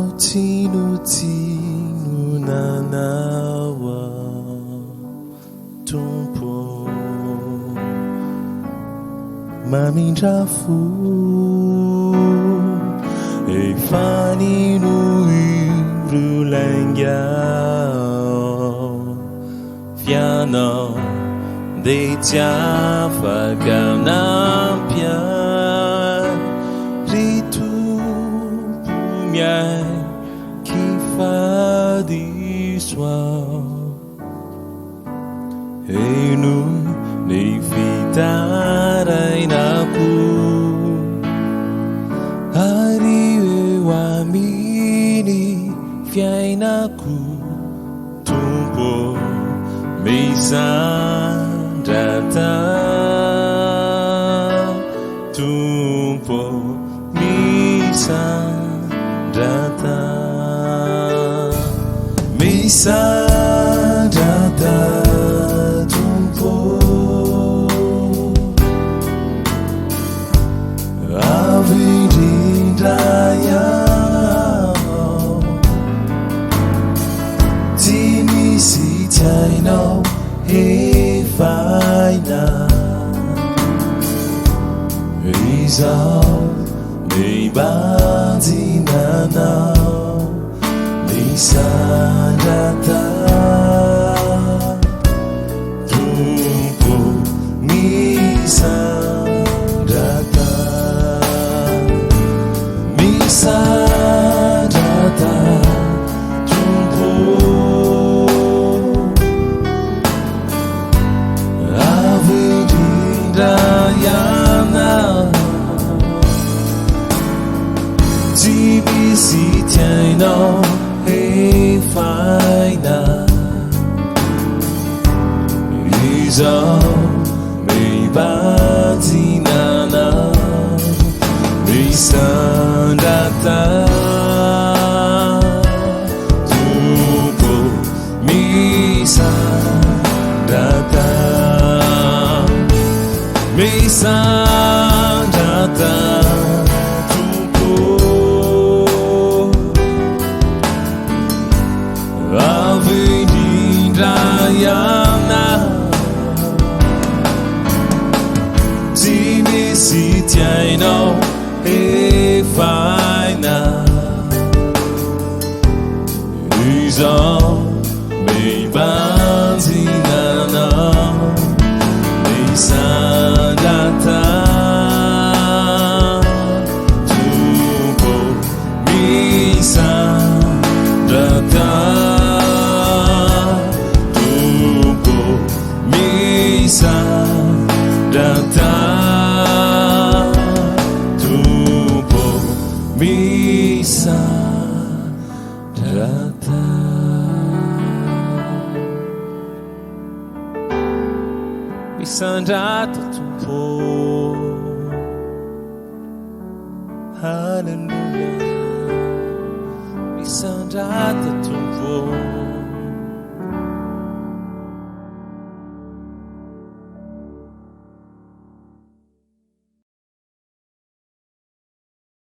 tinu nanawa tumpo mamindrafu e faninu irulangao fianao de tiafaka nampia ritumpumiai kifadi soir enu nei fitarainaku ariwe wamini fiainaku tumpo meisandata tumpo meisandata meisandata tumpo avidindaya tinisitaino hefaina izao meibandinanao meisandata tumpo meisandata meisandata tumpo avidindayana tibisitiaino hefaina izao meibandinana meisandata tumpo meisandata meisandata tumpo avidindayana tinisitiaino hefaina izao meibandinana meisandata tumpo meisandata tumpo meisandata tumpo meisandata meisandata tumpo hallelujah meisandata tumpo